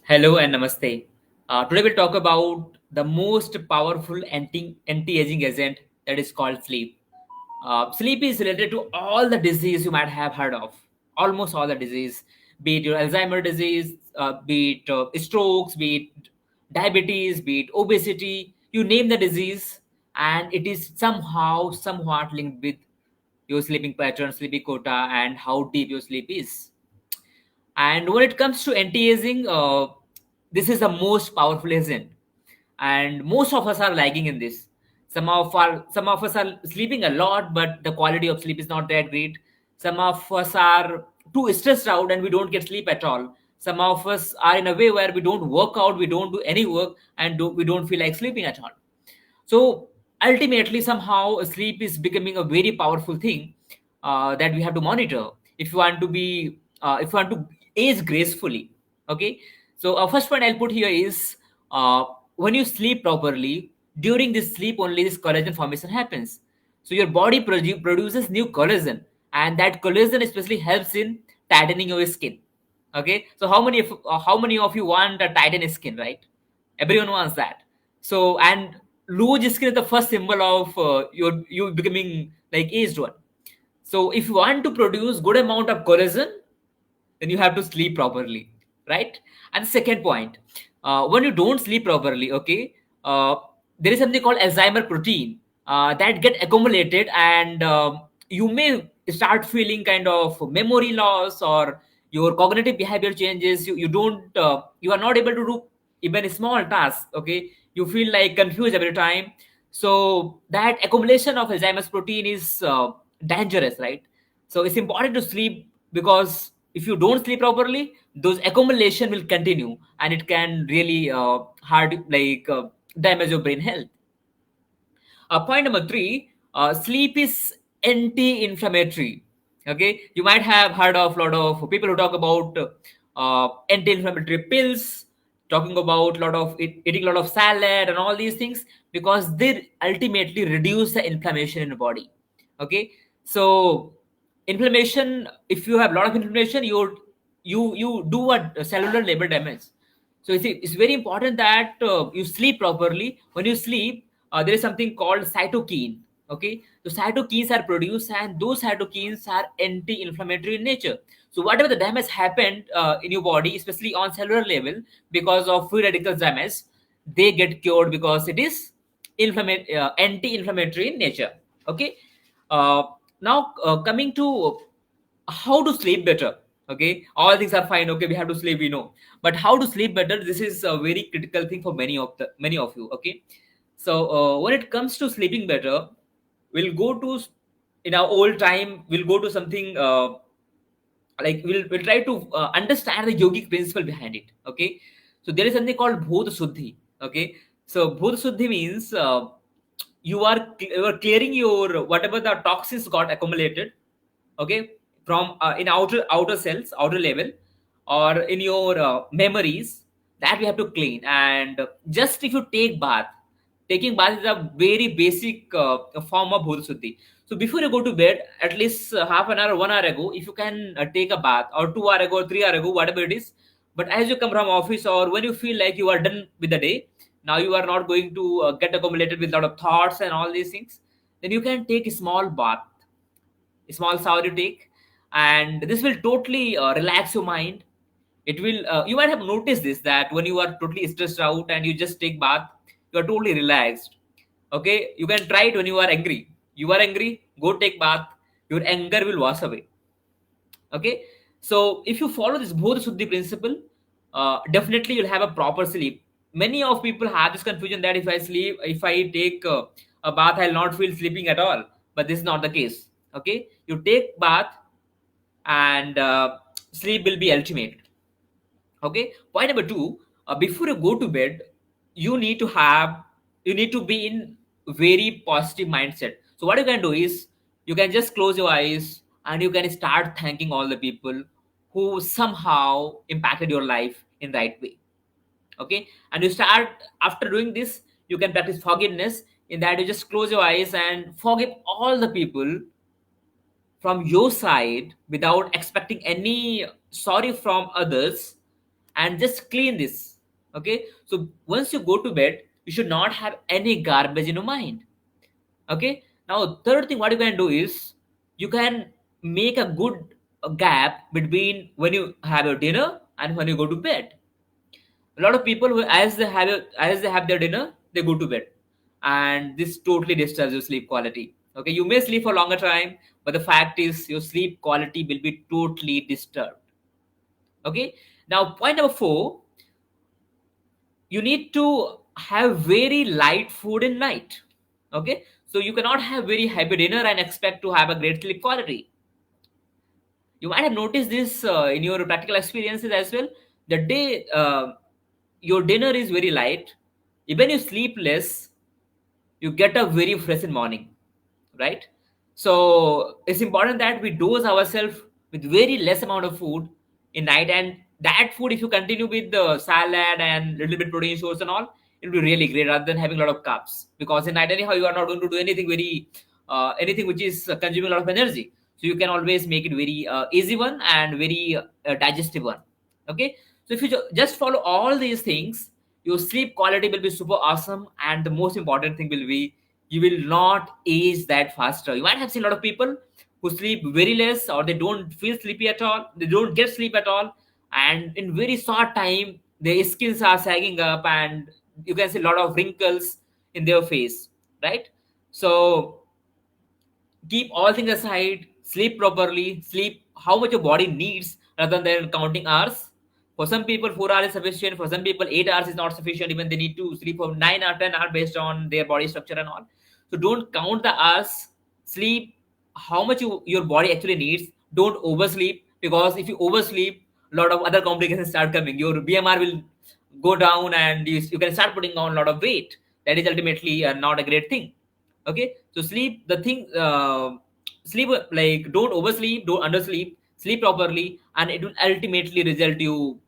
Hello and namaste. Today we'll talk about the most powerful anti-aging agent that is called sleep. Sleep is related to all the disease you might have heard of, almost all the disease, be it your Alzheimer disease, be it strokes, be it diabetes, be it obesity, you name the disease, and it is somehow, somewhat linked with your sleeping pattern, sleeping quota, and how deep your sleep is. And when it comes to anti-aging, this is the most powerful agent, and most of us are lagging in this. Some of us are sleeping a lot, but the quality of sleep is not that great. Some of us are too stressed out, and we don't get sleep at all. Some of us are in a way where we don't work out, we don't do any work, and we don't feel like sleeping at all. So ultimately, somehow, sleep is becoming a very powerful thing that we have to monitor if you want to age gracefully. Okay. So first point I'll put here is when you sleep properly, during this sleep only this collagen formation happens. So your body produces new collagen, and that collagen especially helps in tightening your skin. Okay. So how many of you want a tightened skin, right? Everyone wants that. So, and loose skin is the first symbol of you becoming like aged one. So if you want to produce good amount of collagen, then you have to sleep properly, right? And the second point, when you don't sleep properly, okay, uh, there is something called Alzheimer protein that get accumulated, and you may start feeling kind of memory loss, or your cognitive behavior changes. You are not able to do even a small task. Okay, you feel like confused every time. So that accumulation of Alzheimer's protein is dangerous, right? So it's important to sleep, because if you don't sleep properly, those accumulation will continue, and it can really hard like damage your brain health. Point number three, sleep is anti-inflammatory. Okay, you might have heard of a lot of people who talk about anti-inflammatory pills, talking about eating a lot of salad and all these things, because they ultimately reduce the inflammation in the body. Okay, so inflammation, if you have a lot of inflammation, you do a cellular level damage. So it's very important that you sleep properly. When you sleep, there is something called cytokine. Okay, so cytokines are produced, and those cytokines are anti-inflammatory in nature. So whatever the damage happened in your body, especially on cellular level, because of free radical damage, they get cured because it is anti-inflammatory in nature. Okay. uh, Now, coming to how to sleep better. Okay, all things are fine. Okay, we have to sleep, we know, but how to sleep better, this is a very critical thing for many of you. Okay, so when it comes to sleeping better, we'll go to in our old time, we'll go to something like we'll try to understand the yogic principle behind it. Okay, so there is something called bhut suddhi. Okay, so bhut suddhi means you are clearing your whatever the toxins got accumulated. Okay, from in outer cells, outer level, or in your memories, that we have to clean. And just if you take bath, taking bath is a very basic form of bhut suddhi. So before you go to bed, at least half an hour, 1 hour ago, if you can take a bath, or 2 hour ago, or 3 hour ago, whatever it is. But as you come from office, or when you feel like you are done with the day, now you are not going to get accumulated with a lot of thoughts and all these things, then you can take a small bath, a small shower you take, and this will totally relax your mind. It will you might have noticed this, that when you are totally stressed out and you just take bath, you are totally relaxed. Okay, you can try it. When you are angry, go take bath, your anger will wash away. Okay, so if you follow this bodh suddhi principle, definitely you'll have a proper sleep. Many of people have this confusion that if I take a bath, I'll not feel sleeping at all. But this is not the case. Okay, you take bath, and sleep will be ultimate. Okay, point number two, before you go to bed, you need to be in very positive mindset. So what you can do is, you can just close your eyes, and you can start thanking all the people who somehow impacted your life in right way. Okay, and you start, after doing this, you can practice forgiveness, in that you just close your eyes and forgive all the people from your side without expecting any sorry from others. and just clean this. Okay, so once you go to bed, you should not have any garbage in your mind. Okay, now third thing what you can do is you can make a good gap between when you have your dinner and when you go to bed. A lot of people who as they have their dinner, they go to bed, and this totally disturbs your sleep quality. Okay, you may sleep for longer time, but the fact is your sleep quality will be totally disturbed. Okay, now point number 4, you need to have very light food in night. Okay, so you cannot have very heavy dinner and expect to have a great sleep quality. You might have noticed this in your practical experiences as well. The day your dinner is very light, even you sleep less, you get up very fresh in morning, right? So it's important that we dose ourselves with very less amount of food in night, and that food, if you continue with the salad and little bit protein source and all, it'll be really great rather than having a lot of carbs, because in night anyhow you are not going to do anything very anything which is consuming a lot of energy. So you can always make it very easy one and very digestive one. Okay, so if you just follow all these things, your sleep quality will be super awesome, and the most important thing will be you will not age that faster. You might have seen a lot of people who sleep very less, or they don't feel sleepy at all, they don't get sleep at all, and in very short time their skins are sagging up, and you can see a lot of wrinkles in their face, right? So keep all things aside, sleep properly, sleep how much your body needs rather than counting hours. For some people, 4 hours is sufficient. For some people, 8 hours is not sufficient. Even they need to sleep for 9 or 10 hours based on their body structure and all. So don't count the hours. Sleep how much your body actually needs. Don't oversleep, because if you oversleep, a lot of other complications start coming. Your BMR will go down, and you can start putting on a lot of weight. That is ultimately not a great thing. Okay, so sleep the thing sleep, like, don't oversleep, don't undersleep, sleep properly, and it will ultimately result you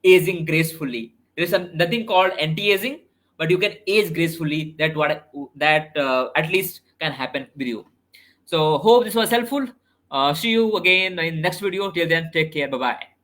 aging gracefully. There is nothing called anti-aging, but you can age gracefully. That at least can happen with you. So hope this was helpful. See you again in next video. Till then, take care. Bye bye.